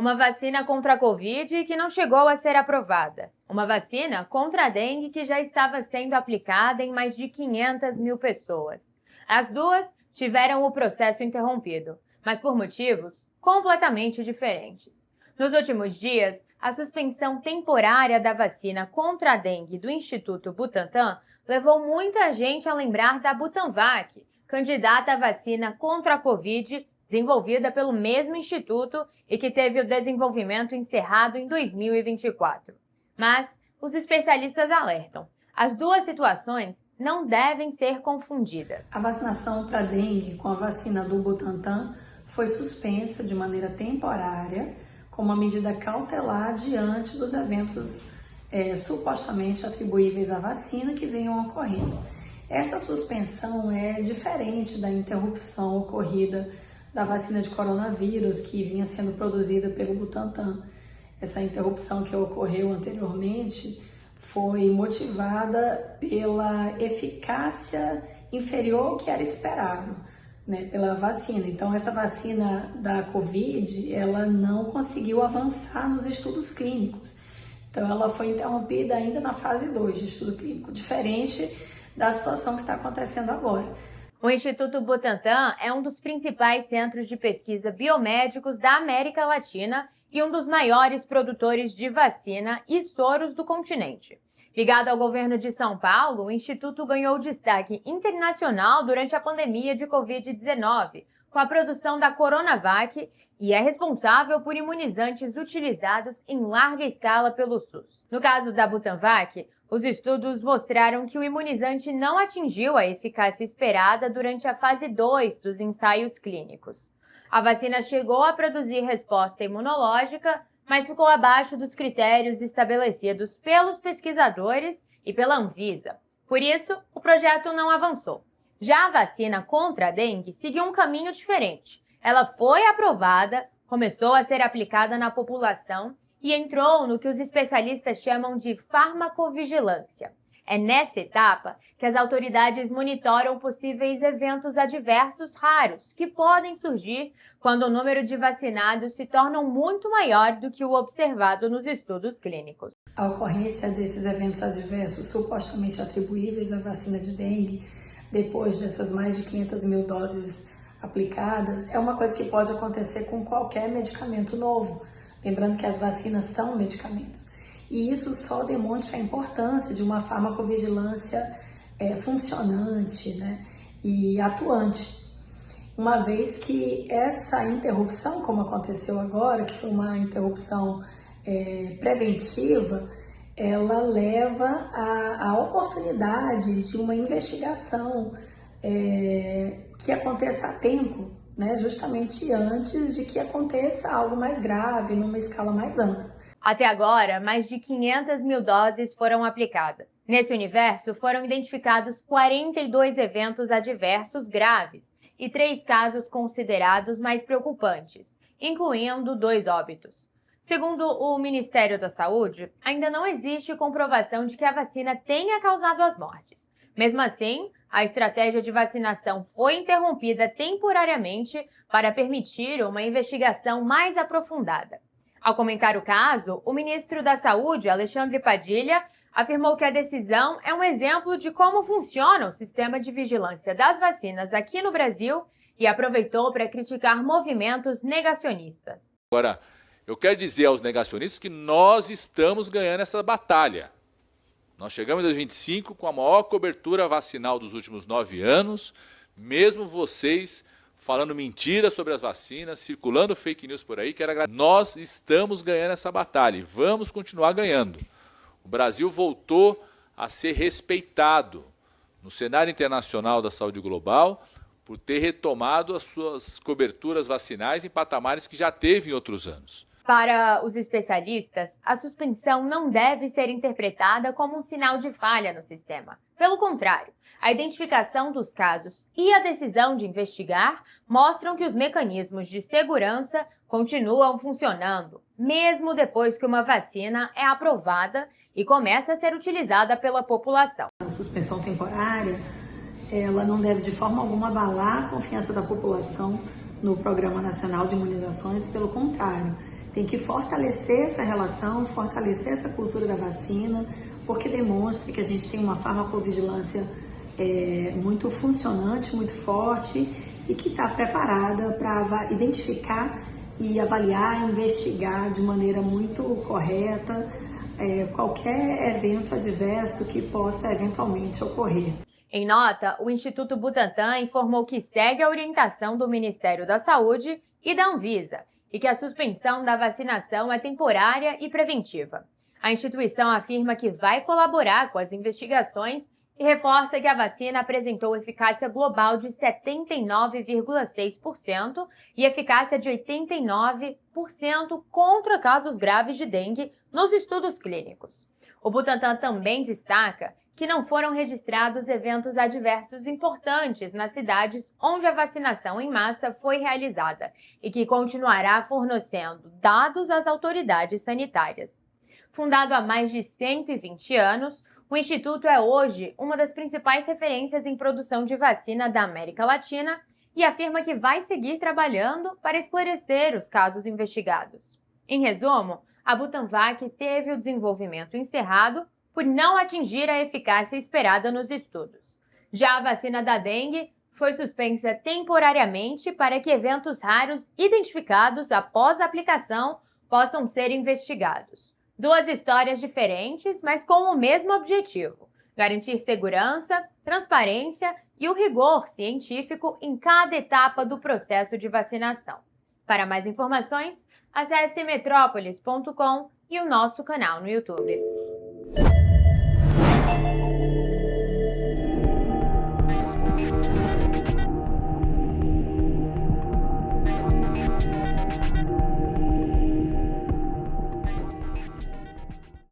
Uma vacina contra a Covid que não chegou a ser aprovada. Uma vacina contra a dengue que já estava sendo aplicada em mais de 500 mil pessoas. As duas tiveram o processo interrompido, mas por motivos completamente diferentes. Nos últimos dias, a suspensão temporária da vacina contra a dengue do Instituto Butantan levou muita gente a lembrar da Butanvac, candidata à vacina contra a Covid, desenvolvida pelo mesmo instituto e que teve o desenvolvimento encerrado em 2024. Mas os especialistas alertam: as duas situações não devem ser confundidas. A vacinação para dengue com a vacina do Butantan foi suspensa de maneira temporária, como uma medida cautelar diante dos eventos supostamente atribuíveis à vacina que venham ocorrendo. Essa suspensão é diferente da interrupção ocorrida da vacina de coronavírus que vinha sendo produzida pelo Butantan. Essa interrupção que ocorreu anteriormente foi motivada pela eficácia inferior ao que era esperado, pela vacina. Então, essa vacina da Covid, ela não conseguiu avançar nos estudos clínicos. Então, ela foi interrompida ainda na fase 2 de estudo clínico, diferente da situação que está acontecendo agora. O Instituto Butantan é um dos principais centros de pesquisa biomédicos da América Latina e um dos maiores produtores de vacina e soros do continente. Ligado ao governo de São Paulo, o Instituto ganhou destaque internacional durante a pandemia de Covid-19, com a produção da Coronavac, e é responsável por imunizantes utilizados em larga escala pelo SUS. No caso da Butanvac, os estudos mostraram que o imunizante não atingiu a eficácia esperada durante a fase 2 dos ensaios clínicos. A vacina chegou a produzir resposta imunológica, mas ficou abaixo dos critérios estabelecidos pelos pesquisadores e pela Anvisa. Por isso, o projeto não avançou. Já a vacina contra a dengue seguiu um caminho diferente. Ela foi aprovada, começou a ser aplicada na população e entrou no que os especialistas chamam de farmacovigilância. É nessa etapa que as autoridades monitoram possíveis eventos adversos raros que podem surgir quando o número de vacinados se torna muito maior do que o observado nos estudos clínicos. A ocorrência desses eventos adversos supostamente atribuíveis à vacina de dengue, depois dessas mais de 500 mil doses aplicadas, é uma coisa que pode acontecer com qualquer medicamento novo. Lembrando que as vacinas são medicamentos. E isso só demonstra a importância de uma farmacovigilância funcionante, e atuante. Uma vez que essa interrupção, como aconteceu agora, que foi uma interrupção preventiva, ela leva à oportunidade de uma investigação que aconteça a tempo, justamente antes de que aconteça algo mais grave, numa escala mais ampla. Até agora, mais de 500 mil doses foram aplicadas. Nesse universo, foram identificados 42 eventos adversos graves e 3 casos considerados mais preocupantes, incluindo 2 óbitos. Segundo o Ministério da Saúde, ainda não existe comprovação de que a vacina tenha causado as mortes. Mesmo assim, a estratégia de vacinação foi interrompida temporariamente para permitir uma investigação mais aprofundada. Ao comentar o caso, o ministro da Saúde, Alexandre Padilha, afirmou que a decisão é um exemplo de como funciona o sistema de vigilância das vacinas aqui no Brasil e aproveitou para criticar movimentos negacionistas. Agora, eu quero dizer aos negacionistas que nós estamos ganhando essa batalha. Nós chegamos em 2025 com a maior cobertura vacinal dos últimos 9 anos, mesmo vocês falando mentira sobre as vacinas, circulando fake news por aí, nós estamos ganhando essa batalha e vamos continuar ganhando. O Brasil voltou a ser respeitado no cenário internacional da saúde global por ter retomado as suas coberturas vacinais em patamares que já teve em outros anos. Para os especialistas, a suspensão não deve ser interpretada como um sinal de falha no sistema. Pelo contrário, a identificação dos casos e a decisão de investigar mostram que os mecanismos de segurança continuam funcionando, mesmo depois que uma vacina é aprovada e começa a ser utilizada pela população. A suspensão temporária, ela não deve de forma alguma abalar a confiança da população no Programa Nacional de Imunizações, pelo contrário. tem que fortalecer essa relação, fortalecer essa cultura da vacina, porque demonstra que a gente tem uma farmacovigilância muito funcionante, muito forte e que está preparada para identificar e avaliar, investigar de maneira muito correta qualquer evento adverso que possa eventualmente ocorrer. Em nota, o Instituto Butantan informou que segue a orientação do Ministério da Saúde e da Anvisa e que a suspensão da vacinação é temporária e preventiva. A instituição afirma que vai colaborar com as investigações e reforça que a vacina apresentou eficácia global de 79,6% e eficácia de 89% contra casos graves de dengue nos estudos clínicos. O Butantan também destaca que não foram registrados eventos adversos importantes nas cidades onde a vacinação em massa foi realizada e que continuará fornecendo dados às autoridades sanitárias. Fundado há mais de 120 anos, o Instituto é hoje uma das principais referências em produção de vacina da América Latina e afirma que vai seguir trabalhando para esclarecer os casos investigados. Em resumo, a Butanvac teve o desenvolvimento encerrado por não atingir a eficácia esperada nos estudos. Já a vacina da dengue foi suspensa temporariamente para que eventos raros identificados após a aplicação possam ser investigados. Duas histórias diferentes, mas com o mesmo objetivo: garantir segurança, transparência e o rigor científico em cada etapa do processo de vacinação. Para mais informações, acesse metrópolis.com e o nosso canal no YouTube.